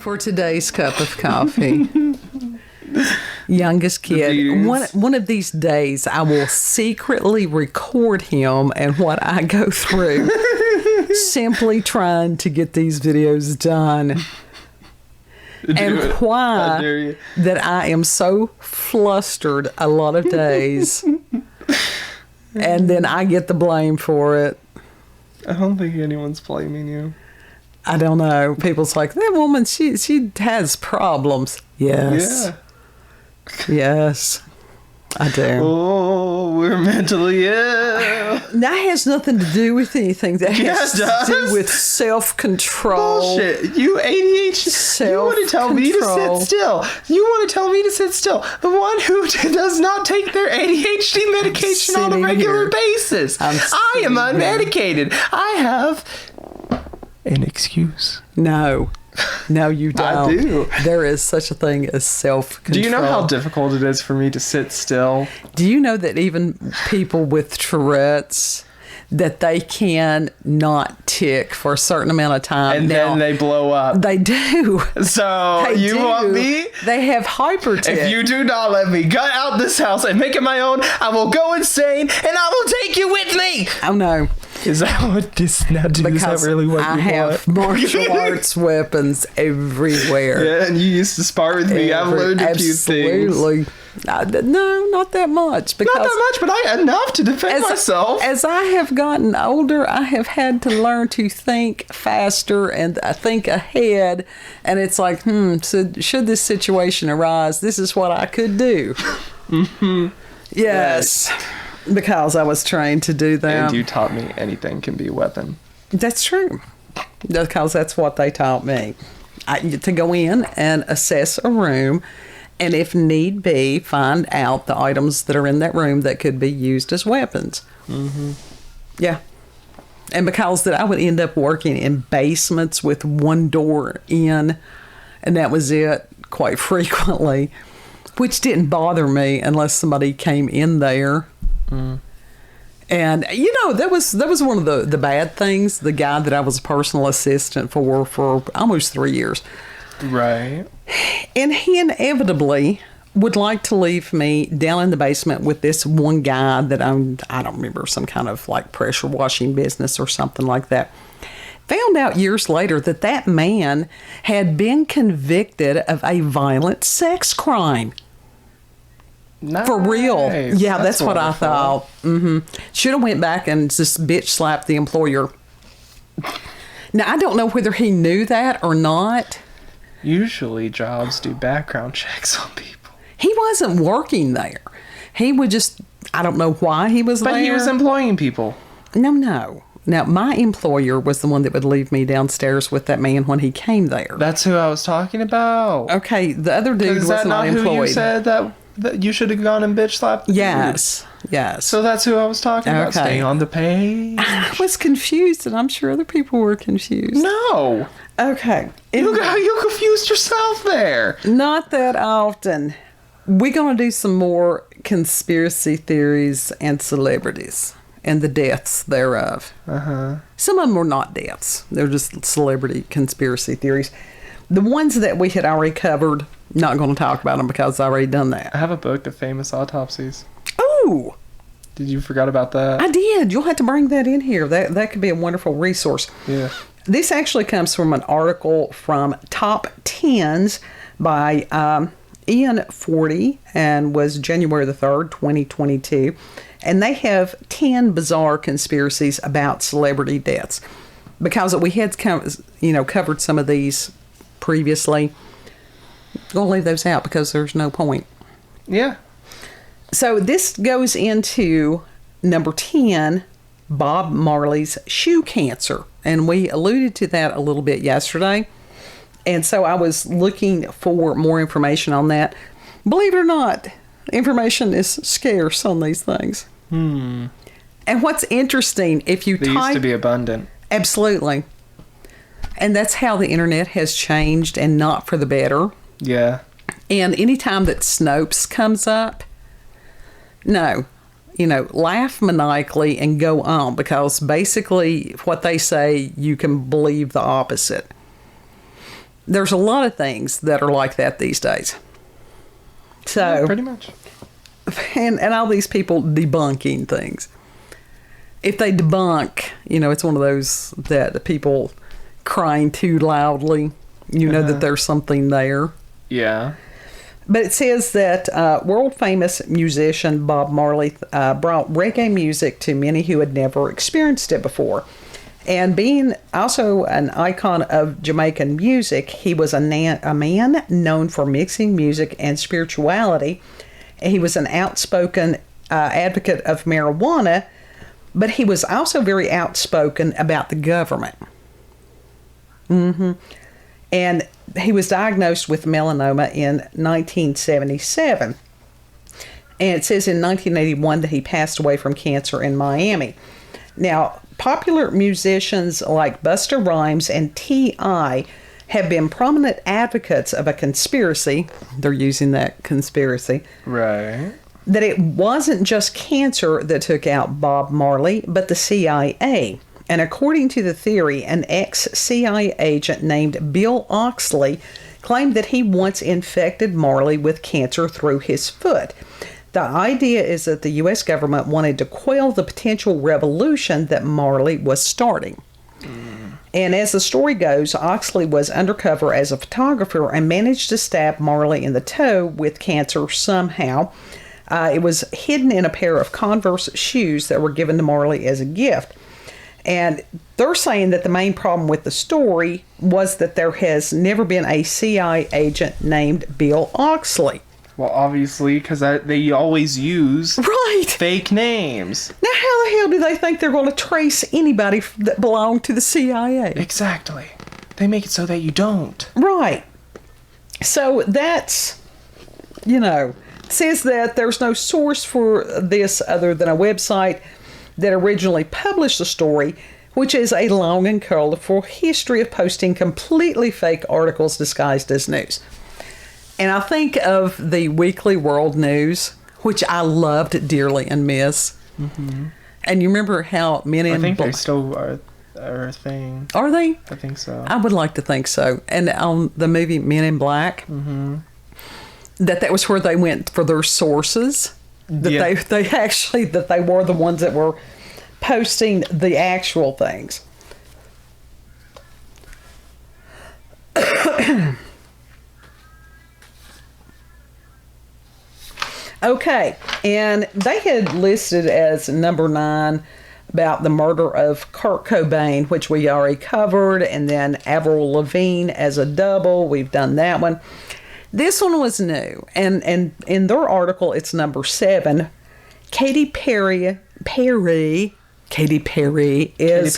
For today's cup of coffee. Youngest kid. One of these days, I will secretly record him and what I go through. Simply trying to get these videos done. And why that I am so flustered a lot of days. And then I get the blame for it. I don't think anyone's blaming you. I don't know. People's like, that woman, she has problems. Yes. Yeah. Yes, I do. Oh, we're mentally ill. That has nothing to do with anything. That has to do with self-control. Bullshit. You ADHD. You want to tell me to sit still. You want to tell me to sit still. The one who does not take their ADHD medication on a regular basis. I am unmedicated. I have an excuse. No, you don't. I do. There is such a thing as self-control. Do you know how difficult it is for me to sit still? Do you know that even people with Tourette's, that they can not tick for a certain amount of time? And then they blow up. They do. So you want me? They have hyper tick. If you do not let me gut out this house and make it my own, I will go insane and I will take you with me. Oh, no. Is that what this now? Is that really what I you have martial arts weapons everywhere. Yeah, and you used to spar with me. I've learned a few things. Absolutely. No, not that much. Not that much, but enough to defend myself. As I have gotten older, I have had to learn to think faster and think ahead. And it's like, so should this situation arise, this is what I could do. Mm-hmm. Yes. Right. Because I was trained to do that. And you taught me anything can be a weapon. That's true. Because that's what they taught me. To go in and assess a room, and if need be, find out the items that are in that room that could be used as weapons. Mm-hmm. Yeah. And because that I would end up working in basements with one door in, and that was it quite frequently, which didn't bother me unless somebody came in there. Mm. And that was one of the bad things. The guy that I was a personal assistant for almost 3 years, right? And he inevitably would like to leave me down in the basement with this one guy that I don't remember, some kind of like pressure washing business or something like that. Found out years later that man had been convicted of a violent sex crime. Nice. For real. Yeah, that's what I thought. Mm-hmm. Should have went back and just bitch slapped the employer. Now, I don't know whether he knew that or not. Usually jobs do background checks on people. He wasn't working there. He would just, I don't know why he was there. But he was employing people. No. Now, my employer was the one that would leave me downstairs with that man when he came there. That's who I was talking about. Okay, the other dude was not employed. Is that not who you said that you should have gone and bitch slapped? Yes. So that's who I was talking about. Stay on the page. I was confused, and I'm sure other people were confused. No. Okay. You confused yourself there. Not that often. We're going to do some more conspiracy theories and celebrities and the deaths thereof. Uh-huh. Some of them were not deaths. They're just celebrity conspiracy theories. The ones that we had already covered, not going to talk about them because I've already done that. I have a book of famous autopsies. Oh! Did you forget about that? I did. You'll have to bring that in here. That could be a wonderful resource. Yeah. This actually comes from an article from Top Tenz by Ian Fortey, and was January the 3rd, 2022. And they have 10 bizarre conspiracies about celebrity deaths. Because we had covered some of these previously. We'll leave those out because there's no point. Yeah. So this goes into number 10, Bob Marley's shoe cancer. And we alluded to that a little bit yesterday. And so I was looking for more information on that. Believe it or not, information is scarce on these things. And what's interesting, if you they used to be abundant. Absolutely. And that's how the internet has changed, and not for the better. Yeah. And anytime that Snopes comes up, laugh maniacally and go on, because basically what they say, you can believe the opposite. there's a lot of things that are like that these days. So yeah, pretty much. And all these people debunking things. If they debunk, it's one of those that the people crying too loudly, that there's something there. Yeah. But it says that world-famous musician Bob Marley brought reggae music to many who had never experienced it before. And being also an icon of Jamaican music, he was a man known for mixing music and spirituality. He was an outspoken advocate of marijuana, but he was also very outspoken about the government. And he was diagnosed with melanoma in 1977. And it says in 1981 that he passed away from cancer in Miami. Now, popular musicians like Busta Rhymes and T.I. have been prominent advocates of a conspiracy. They're using that conspiracy. Right. That it wasn't just cancer that took out Bob Marley, but the CIA. And according to the theory, an ex-CIA agent named Bill Oxley claimed that he once infected Marley with cancer through his foot. The idea is that the U.S. government wanted to quell the potential revolution that Marley was starting. And as the story goes, Oxley was undercover as a photographer and managed to stab Marley in the toe with cancer somehow. It was hidden in a pair of Converse shoes that were given to Marley as a gift. And they're saying that the main problem with the story was that there has never been a CIA agent named Bill Oxley. Well, obviously, because they always use fake names. Now, how the hell do they think they're going to trace anybody that belonged to the CIA? Exactly. They make it so that you don't. Right. So that's, says that there's no source for this other than a website that originally published the story, which is a long and colorful history of posting completely fake articles disguised as news. And I think of the Weekly World News, which I loved dearly and miss. Mm-hmm. And you remember how Men in Black... I think they still are a thing. Are they? I think so. I would like to think so. And on the movie Men in Black, that was where they went for their sources. That they actually, that they were the ones that were posting the actual things. Okay, and they had listed as number 9 about the murder of Kurt Cobain, which we already covered, and then Avril Lavigne as a double. We've done that one. This one was new, and in their article, it's number 7. Katy Perry is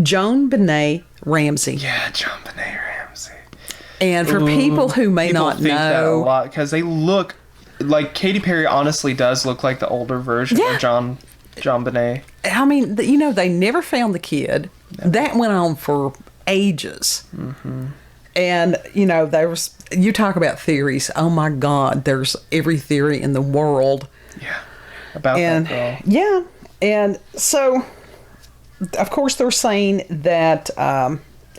Joan Benet Ramsey. Yeah, Joan Benet Ramsey. And for people who may not know, that a lot because they look like Katy Perry. Honestly, does look like the older version of John Benet. I mean, they never found the kid. Never. That went on for ages. Mm-hmm. And, you talk about theories. Oh, my God, there's every theory in the world. Yeah, about that girl. Yeah, and so, of course, they're saying that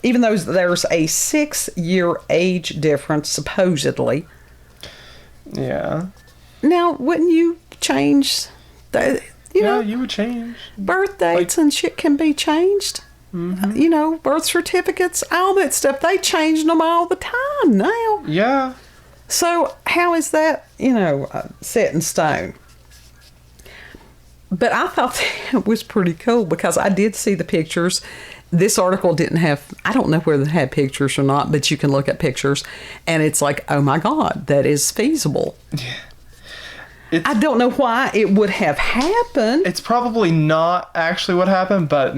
even though there's a 6-year age difference, supposedly. Yeah. Now, wouldn't you change that? You would change. Birth dates and shit can be changed. Mm-hmm. Birth certificates, all that stuff, they change them all the time now. Yeah. So how is that, set in stone? But I thought that was pretty cool because I did see the pictures. This article didn't have, I don't know whether it had pictures or not, but you can look at pictures and it's like, oh my God, that is feasible. Yeah. I don't know why it would have happened. It's probably not actually what happened, but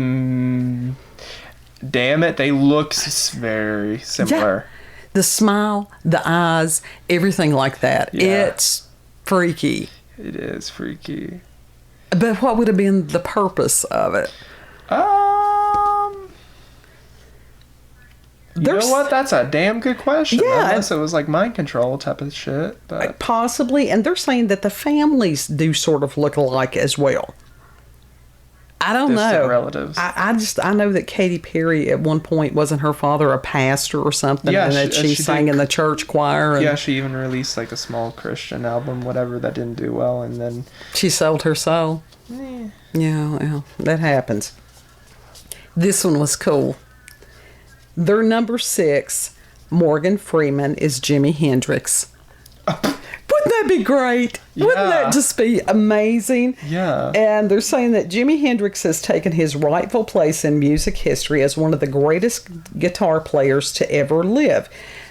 damn it, they look very similar. Yeah. The smile, the eyes, everything like that. Yeah. It's freaky. It is freaky. But what would have been the purpose of it? You know what? That's a damn good question. Yeah. Unless it was like mind control type of shit. But. Possibly. And they're saying that the families do sort of look alike as well. I don't know. Relatives. I know that Katy Perry at one point, wasn't her father a pastor or something? Yeah, and that she sang in the church choir. Yeah, she even released like a small Christian album, whatever, that didn't do well, and then she sold her soul. Yeah, that happens. This one was cool. Their number 6, Morgan Freeman, is Jimi Hendrix. Wouldn't that be great? Yeah. Wouldn't that just be amazing? Yeah. And they're saying that Jimi Hendrix has taken his rightful place in music history as one of the greatest guitar players to ever live.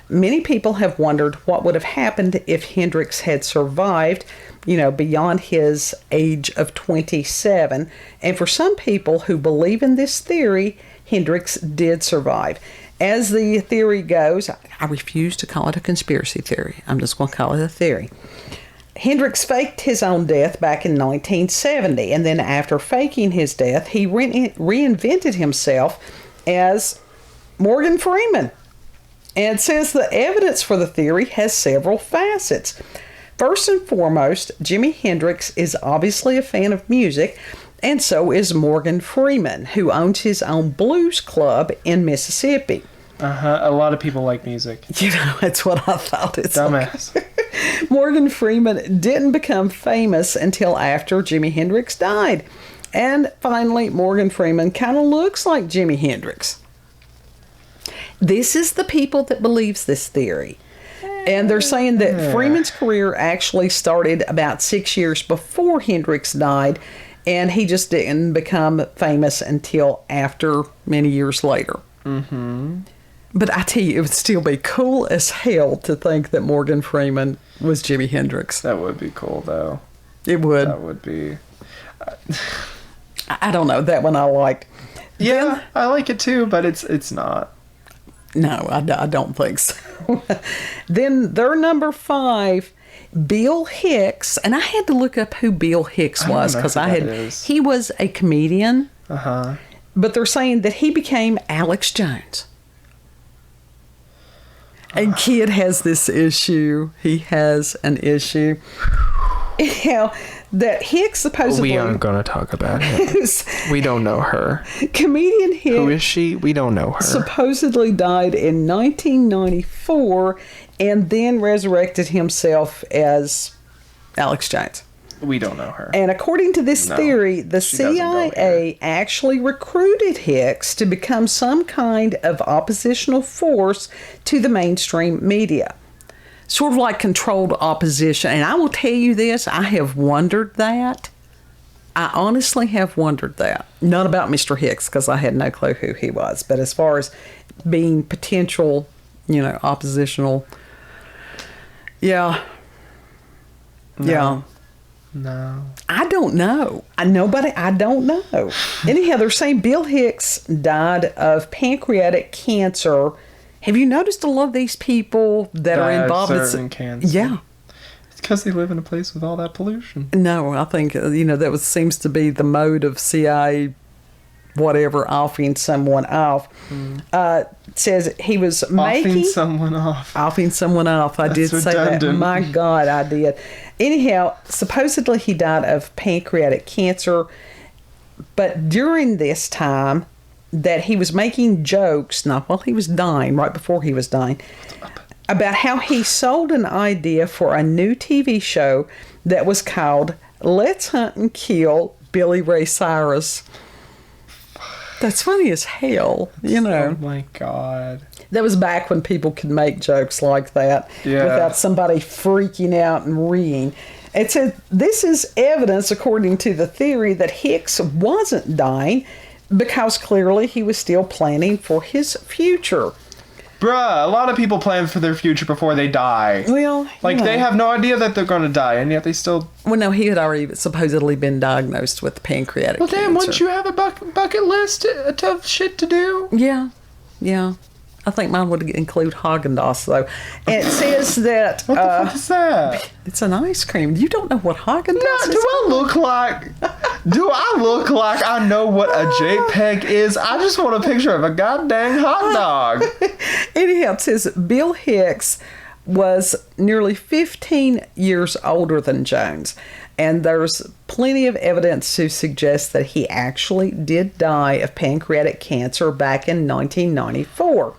Many people have wondered what would have happened if Hendrix had survived, beyond his age of 27. And for some people who believe in this theory, Hendrix did survive. As the theory goes, I refuse to call it a conspiracy theory. I'm just going to call it a theory. Hendrix faked his own death back in 1970, and then after faking his death, he reinvented himself as Morgan Freeman. And it says the evidence for the theory has several facets. First and foremost, Jimi Hendrix is obviously a fan of music, and so is Morgan Freeman, who owns his own blues club in Mississippi. A lot of people like music. That's what I thought. It's dumbass. Morgan Freeman didn't become famous until after Jimi Hendrix died. And finally, Morgan Freeman kind of looks like Jimi Hendrix. This is the people that believes this theory. And they're saying that Freeman's career actually started about 6 years before Hendrix died, and he just didn't become famous until after many years later. Mm-hmm. But I tell you, it would still be cool as hell to think that Morgan Freeman was Jimi Hendrix. That would be cool, though. It would. That would be. I don't know. That one I liked. Yeah, I like it too, but it's not. No, I don't think so. Then their number 5, Bill Hicks, and I had to look up who Bill Hicks was because he was a comedian. But they're saying that he became Alex Jones. And Kid has this issue. He has an issue. That Hicks supposedly... We aren't going to talk about him. We don't know her. Comedian Hicks... Who is she? We don't know her. Supposedly died in 1994 and then resurrected himself as Alex Jones. We don't know her. And according to this theory, the CIA actually recruited Hicks to become some kind of oppositional force to the mainstream media. Sort of like controlled opposition. And I will tell you this, I have wondered that. I honestly have wondered that. Not about Mr. Hicks, because I had no clue who he was. But as far as being potential, oppositional. Yeah. No. Yeah. No. I don't know. I don't know. Anyhow, they're saying Bill Hicks died of pancreatic cancer. Have you noticed a lot of these people that are involved in cancer? Yeah. It's because they live in a place with all that pollution. No, I think, that seems to be the mode of CIA, whatever, offing someone off. It says he was offing someone off. Offing someone off. I did say that. My God, I did. Anyhow, supposedly he died of pancreatic cancer, but during this time that he was making jokes, not while he was dying, right before he was dying, about how he sold an idea for a new TV show that was called Let's Hunt and Kill Billy Ray Cyrus. That's funny as hell, Oh my God. That was back when people could make jokes like that without somebody freaking out and reeing. It said this is evidence, according to the theory, that Hicks wasn't dying because clearly he was still planning for his future. Bruh, a lot of people plan for their future before they die. Well, they have no idea that they're going to die, and yet they still... Well, no, he had already supposedly been diagnosed with pancreatic cancer. Well, damn, wouldn't you have a bucket list of shit to do? Yeah. I think mine would include Haagen-Dazs, though. And it says that... What the fuck is that? It's an ice cream. You don't know what Haagen-Dazs is? Do I look like I know what a JPEG is? I just want a picture of a goddamn hot dog. Anyhow, it says Bill Hicks was nearly 15 years older than Jones. And there's plenty of evidence to suggest that he actually did die of pancreatic cancer back in 1994.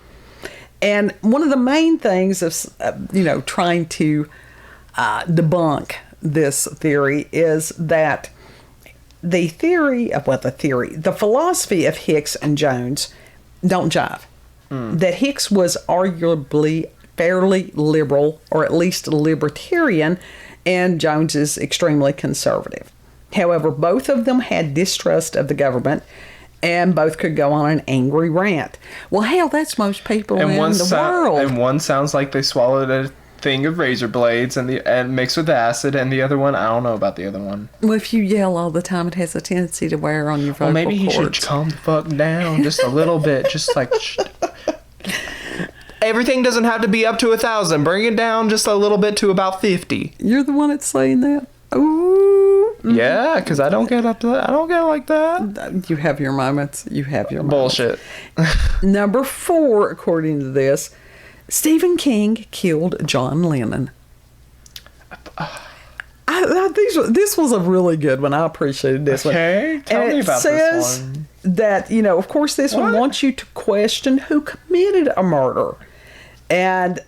And one of the main things of, trying to debunk this theory is that the philosophy of Hicks and Jones don't jive. That Hicks was arguably fairly liberal, or at least libertarian, and Jones is extremely conservative. However, both of them had distrust of the government, and both could go on an angry rant. Well, hell, that's most people in the world. And one sounds like they swallowed a thing of razor blades and mixed with acid, and the other one, I don't know about the other one. Well, if you yell all the time, it has a tendency to wear on your vocal cords. Well, maybe he should calm the fuck down just a little bit, just like... Everything doesn't have to be up to 1,000. Bring it down just a little bit to about 50. You're the one that's saying that? Ooh. Mm-hmm. Yeah, because I don't get up to that. I don't get like that. You have your moments. Bullshit. Number 4, according to this, Stephen King killed John Lennon. This was a really good one. I appreciated this one. Okay, tell me about this one. That, of course, this one wants you to question who committed a murder. And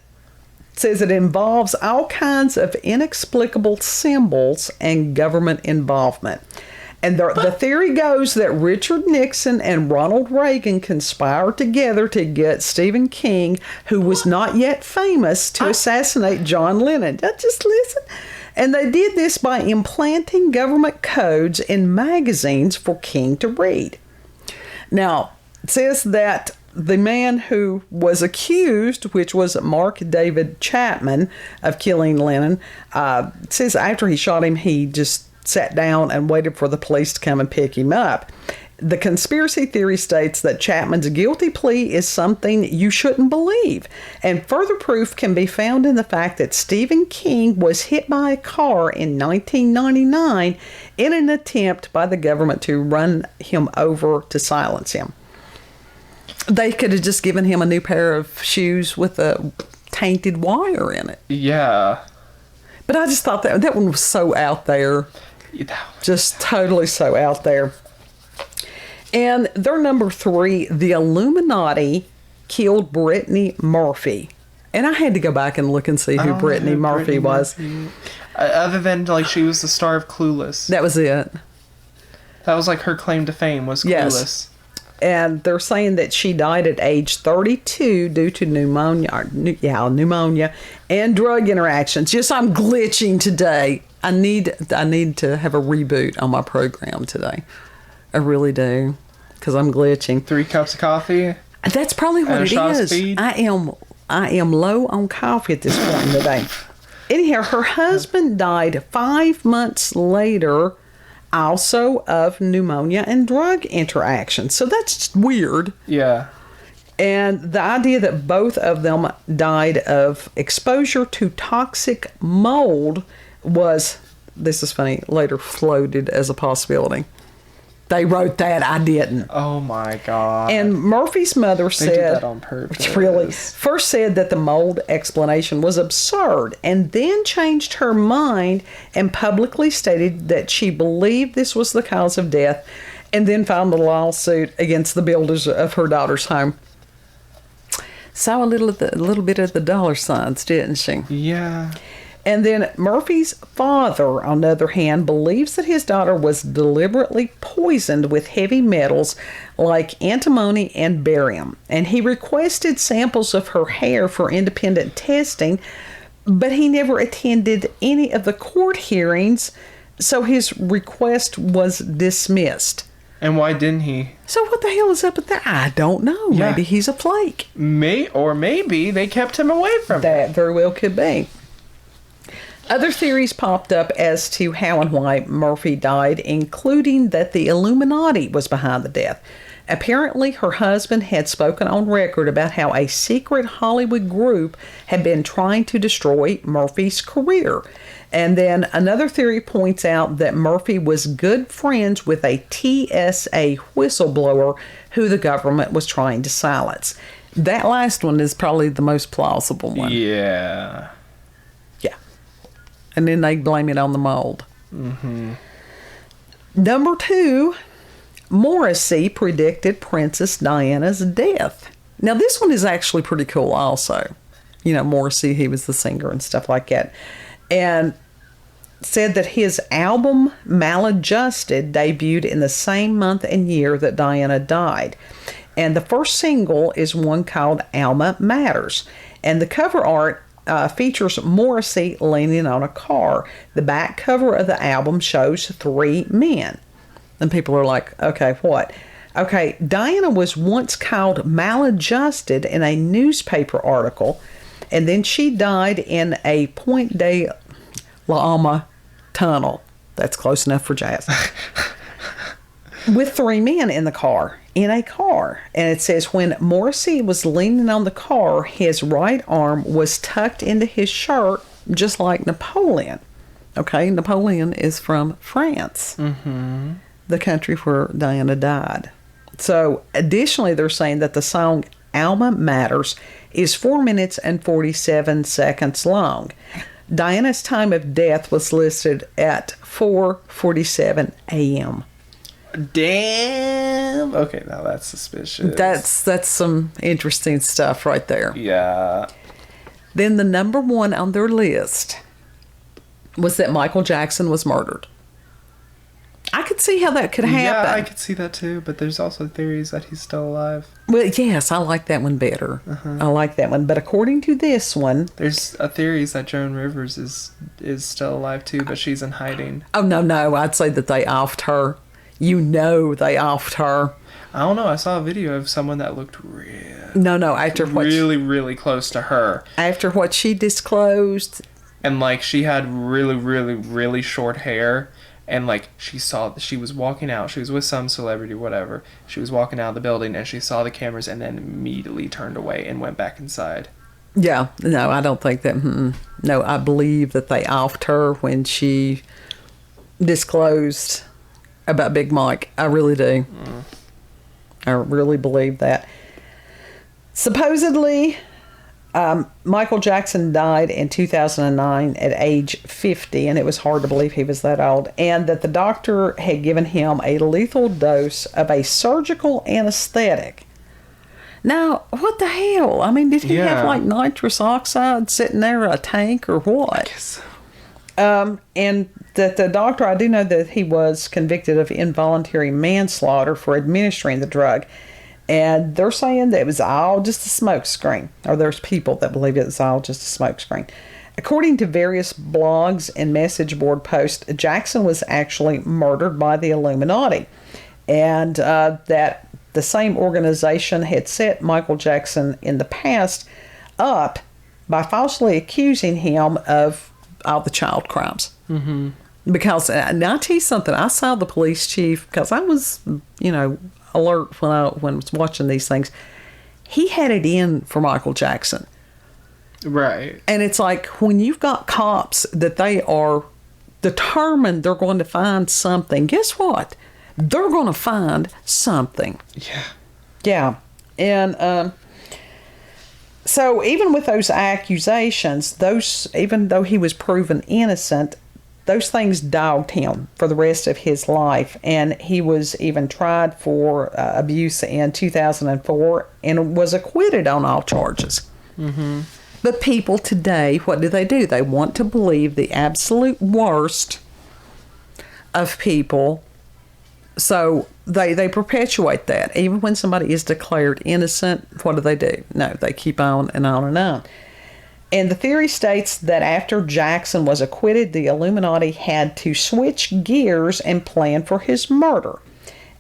says it involves all kinds of inexplicable symbols and government involvement. And the theory goes that Richard Nixon and Ronald Reagan conspired together to get Stephen King, who was not yet famous, to assassinate John Lennon. Just listen. And they did this by implanting government codes in magazines for King to read. Now, it says that the man who was accused, which was Mark David Chapman, of killing Lennon, says after he shot him, he just sat down and waited for the police to come and pick him up. The conspiracy theory states that Chapman's guilty plea is something you shouldn't believe, and further proof can be found in the fact that Stephen King was hit by a car in 1999 in an attempt by the government to run him over to silence him. They could have just given him a new pair of shoes with a tainted wire in it. Yeah. But I just thought that one was so out there. Just totally so out there. And their number 3, the Illuminati killed Brittany Murphy. And I had to go back and look and see who Brittany Murphy was. Other than, she was the star of Clueless. That was it. That was, her claim to fame was Clueless. Yes. And they're saying that she died at age 32 due to pneumonia and drug interactions. Yes, I'm glitching today. I need to have a reboot on my program today. I really do, because I'm glitching. 3 cups of coffee. That's probably what it is. Speed. I am low on coffee at this point in the day. Anyhow, her husband died 5 months later, also of pneumonia and drug interactions. So that's weird. Yeah. And the idea that both of them died of exposure to toxic mold was, this is funny, later floated as a possibility. They wrote that, I didn't. Oh my God. And Murphy's mother said, they did that on purpose. Really, first said that the mold explanation was absurd, and then changed her mind and publicly stated that she believed this was the cause of death, and then filed a lawsuit against the builders of her daughter's home. Saw a little bit of the dollar signs, didn't she? Yeah. And then Murphy's father, on the other hand, believes that his daughter was deliberately poisoned with heavy metals like antimony and barium. And he requested samples of her hair for independent testing, but he never attended any of the court hearings, so his request was dismissed. And why didn't he? So what the hell is up with that? I don't know. Yeah. Maybe he's a flake. Maybe they kept him away from that. Very well could be. Other theories popped up as to how and why Murphy died, including that the Illuminati was behind the death. Apparently, her husband had spoken on record about how a secret Hollywood group had been trying to destroy Murphy's career. And then another theory points out that Murphy was good friends with a TSA whistleblower who the government was trying to silence. That last one is probably the most plausible one. Yeah. Yeah. And then they blame it on the mold. Mm-hmm. Number 2, Morrissey predicted Princess Diana's death. Now, this one is actually pretty cool also. You know, Morrissey, he was the singer and stuff like that. And said that his album Maladjusted debuted in the same month and year that Diana died. And the first single is one called Alma Matters. And the cover art features Morrissey leaning on a car. The back cover of the album shows 3 men. And people are like, okay, what? Okay, Diana was once called Maladjusted in a newspaper article, and then she died in a Point de l'Alma tunnel. That's close enough for jazz. With 3 men in a car. And it says, when Morrissey was leaning on the car, his right arm was tucked into his shirt, just like Napoleon. Okay, Napoleon is from France, the country where Diana died. So, additionally, they're saying that the song Alma Matters is 4 minutes and 47 seconds long. Diana's time of death was listed at 4:47 a.m. Damn. Okay, now that's suspicious. That's some interesting stuff right there. Yeah. Then the number 1 on their list was that Michael Jackson was murdered. I could see how that could happen. Yeah, I could see that too, but there's also theories that he's still alive. Well, yes, I like that one better. I like that one. But according to this one... There's theories that Joan Rivers is still alive too, but she's in hiding. Oh, no. I'd say that they offed her. You know they offed her. I don't know. I saw a video of someone that looked really close to her. After what she disclosed. And, like, she had really short hair. And, like, she was walking out. She was with some celebrity, whatever. She was walking out of the building, and she saw the cameras and then immediately turned away and went back inside. Yeah. No, I don't think that. No, I believe that they offed her when she disclosed about Big Mike. I really do. I really believe that. Supposedly, Michael Jackson died in 2009 at age 50, and it was hard to believe he was that old, and that the doctor had given him a lethal dose of a surgical anesthetic. Now, what the hell? I mean, did he have, like, nitrous oxide sitting there in a tank or what? I guess so. And that the doctor, I do know that he was convicted of involuntary manslaughter for administering the drug. And they're saying that it was all just a smokescreen. Or there's people that believe it was all just a smokescreen. According to various blogs and message board posts, Jackson was actually murdered by the Illuminati. And that the same organization had set Michael Jackson in the past up by falsely accusing him of all the child crimes. Because, now I'll tell you something, I saw the police chief, because I was, alert when I was watching these things. He had it in for Michael Jackson. Right. And it's like, when you've got cops that they are determined they're going to find something, guess what? They're going to find something. Yeah. Yeah. And so even with those accusations, even though he was proven innocent, those things dogged him for the rest of his life, and he was even tried for abuse in 2004 and was acquitted on all charges. But people today, what do? They want to believe the absolute worst of people, so they perpetuate that. Even when somebody is declared innocent, what do? No, they keep on and on and on. And the theory states that after Jackson was acquitted, the Illuminati had to switch gears and plan for his murder.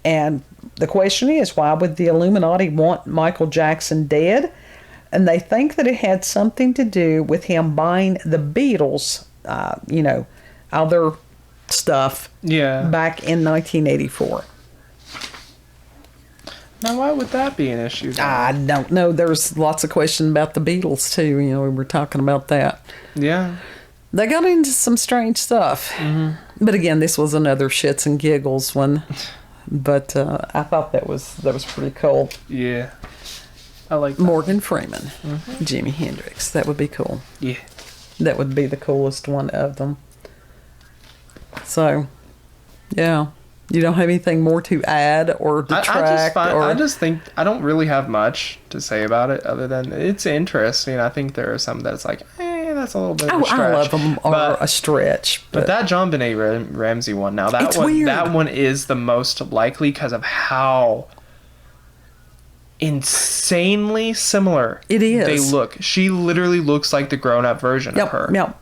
And the question is, why would the Illuminati want Michael Jackson dead? And they think that it had something to do with him buying the Beatles, all their stuff back in 1984. Now, why would that be an issue? I don't know. There's lots of questions about the Beatles, too. We were talking about that. Yeah. They got into some strange stuff. But again, this was another shits and giggles one. But I thought that was pretty cool. Yeah. I like that. Morgan Freeman, Jimi Hendrix. That would be cool. Yeah. That would be the coolest one of them. So, yeah. You don't have anything more to add or detract? I just think I don't really have much to say about it other than it's interesting. I think there are some that's like, that's a little bit of a stretch. I love them are a stretch. But that John Benet Ramsey one, now that one is the most likely because of how insanely similar it is. They look. She literally looks like the grown-up version of her. Yep.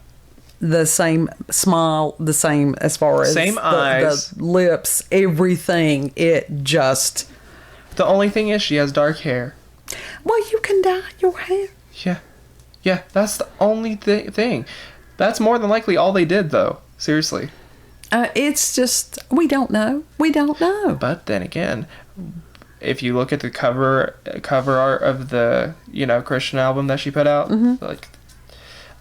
The same smile, the same as far as same eyes, the lips, everything. It just. The only thing is she has dark hair. Well, you can dye your hair. Yeah. That's the only thing. That's more than likely all they did, though. Seriously. It's just we don't know. But then again, if you look at the cover art of the Christian album that she put out,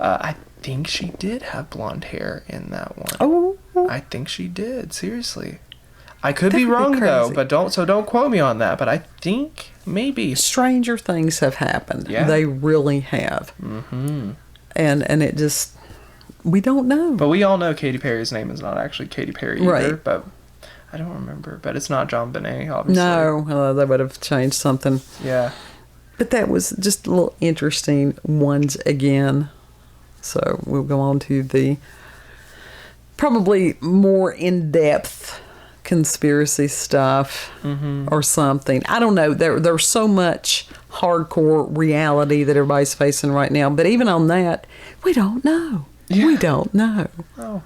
I think she did have blonde hair in that one. Oh, I think she did. Seriously, I could be wrong though, but don't quote me on that. But I think maybe stranger things have happened. Yeah, they really have. Mm-hmm. And it just we don't know. But we all know Katy Perry's name is not actually Katy Perry either. Right. But I don't remember. But it's not John Benet, obviously. No, they would have changed something. Yeah. But that was just a little interesting ones again. So we'll go on to the probably more in-depth conspiracy stuff or something. I don't know. There's so much hardcore reality that everybody's facing right now. But even on that, we don't know. Yeah. We don't know. Oh.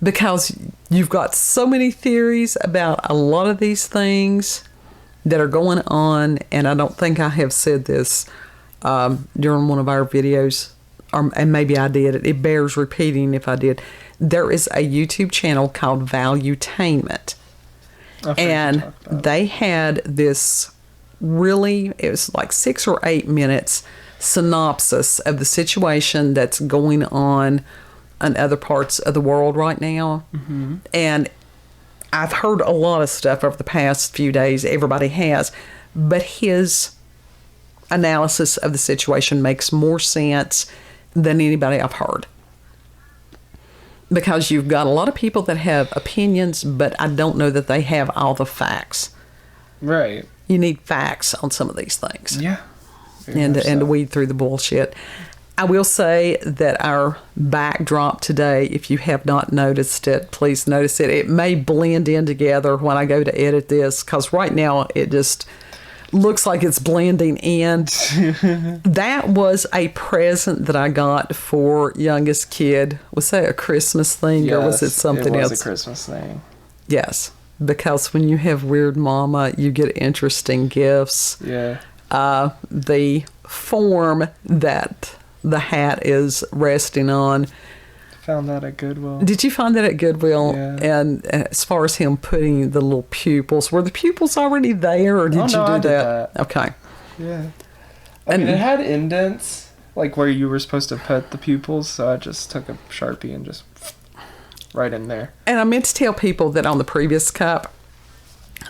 Because you've got so many theories about a lot of these things that are going on. And I don't think I have said this during one of our videos. And maybe I did. It bears repeating if I did. There is a YouTube channel called Valuetainment. And they had this it was like 6 or 8 minutes synopsis of the situation that's going on in other parts of the world right now. Mm-hmm. And I've heard a lot of stuff over the past few days. Everybody has. But his analysis of the situation makes more sense than anybody I've heard. Because you've got a lot of people that have opinions, but I don't know that they have all the facts. Right. You need facts on some of these things. Yeah. And to weed through the bullshit. I will say that our backdrop today, if you have not noticed it, please notice it. It may blend in together when I go to edit this, because right now it just looks like it's blending in. That was a present that I got for youngest kid. Was that a Christmas thing, or was it something else? It was a Christmas thing. Yes, because when you have weird mama, you get interesting gifts. Yeah. The form that the hat is resting on. Found that at Goodwill. Did you find that at Goodwill? Yeah. And as far as him putting the little pupils, were the pupils already there, or did you do I that? did that? Okay. Yeah. I mean, it had indents, like where you were supposed to put the pupils, so I just took a Sharpie and just right in there. And I meant to tell people that on the previous cup,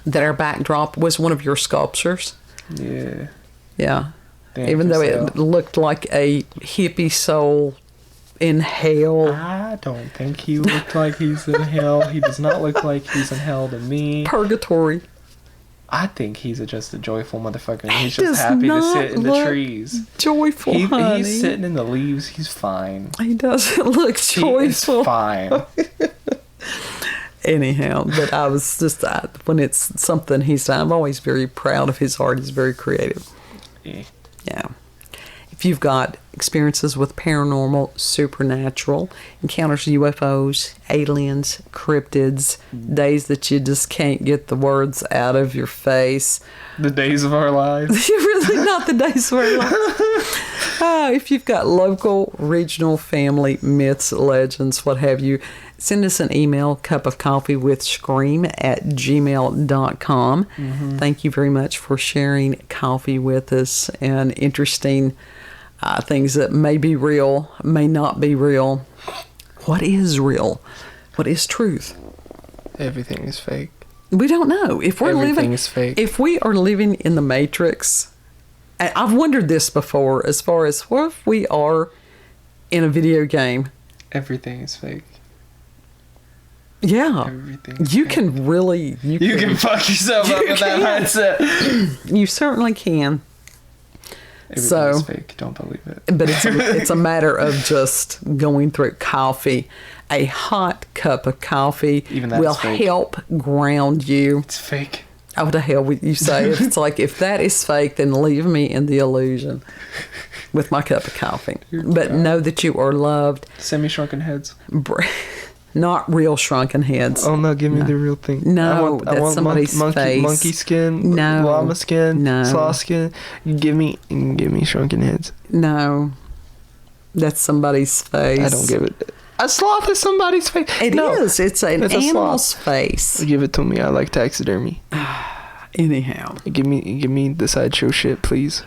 that our backdrop was one of your sculptures. Yeah. Yeah. Even though it looked like a hippie soul in hell. I don't think he looked like he's in hell. He does not look like he's in hell to me. Purgatory. I think he's just a joyful motherfucker. He's just happy to sit in the trees. Joyful, honey. He's sitting in the leaves. He's fine. He doesn't look joyful. He's fine. Anyhow, but I was just, when it's something he's done, I'm always very proud of his art. He's very creative. Yeah. If you've got experiences with paranormal, supernatural, encounters with UFOs, aliens, cryptids, days that you just can't get the words out of your face. The days of our lives. Really not the days of our lives. If you've got local, regional, family, myths, legends, what have you, send us an email, cupofcoffeewithscream@gmail.com. Mm-hmm. Thank you very much for sharing coffee with us and interesting things that may be real, may not be real. What is real? What is truth? Everything is fake. We don't know. If we're Everything is fake. If we are living in the Matrix, I've wondered this before, as far as what if we are in a video game? Everything is fake. Yeah. Everything's You fake. can really... You can fuck yourself up with that mindset. You certainly can. Everything's fake. Don't believe it. But it's a matter of just going through coffee. A hot cup of coffee will help ground you. It's fake. Oh, the hell would you say? It's like, if that is fake, then leave me in the illusion with my cup of coffee. But know that you are loved. Semi-shrunken heads. Not real shrunken heads. Oh, no, give me the real thing. No, I want somebody's face. Monkey skin, no, llama skin, no. sloth skin. Give me shrunken heads. No, that's somebody's face. I don't give it. A sloth is somebody's face. It is. It's an animal's face. Give it to me. I like taxidermy. Anyhow, give me the sideshow shit, please.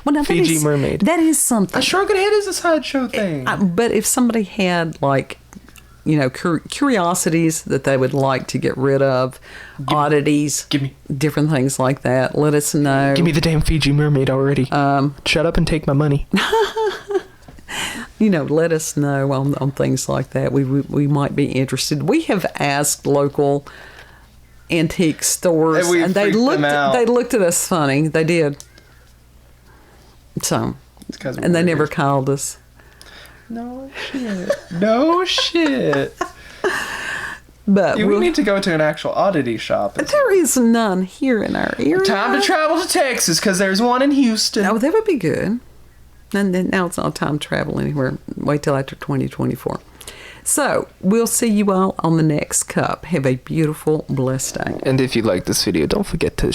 Well, now Fiji mermaid. That is something. A shrunken head is a sideshow thing. But if somebody had, like, curiosities that they would like to get rid of, oddities, different things like that, let us know. Give me the damn Fiji mermaid already. Shut up and take my money. Let us know on things like that. We might be interested. We have asked local antique stores, and they looked at us funny. They did. So, and they never called us. No shit. No shit. But we need to go to an actual oddity shop. There is none here in our area. Time to travel to Texas, because there's one in Houston. Oh, that would be good. And then now it's not time to travel anywhere. Wait till after 2024. So, we'll see you all on the next cup. Have a beautiful, blessed day. And if you like this video, don't forget to...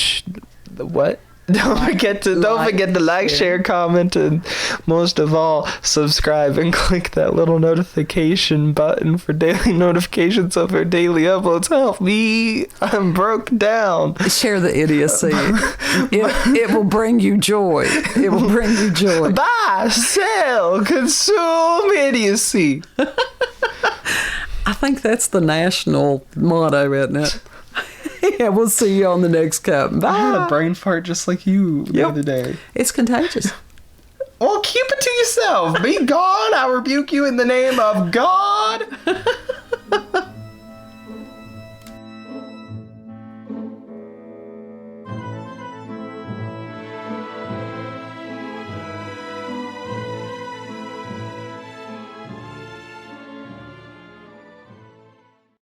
Don't forget to like, share, comment, and most of all, subscribe and click that little notification button for daily notifications of our daily uploads. Help me. I'm broke down. Share the idiocy. It will bring you joy. It will bring you joy. Buy, sell, consume idiocy. I think that's the national motto, isn't it? Yeah, we'll see you on the next cup. Bye. I had a brain fart just like you the other day. It's contagious. Well, keep it to yourself. Be gone. I rebuke you in the name of God.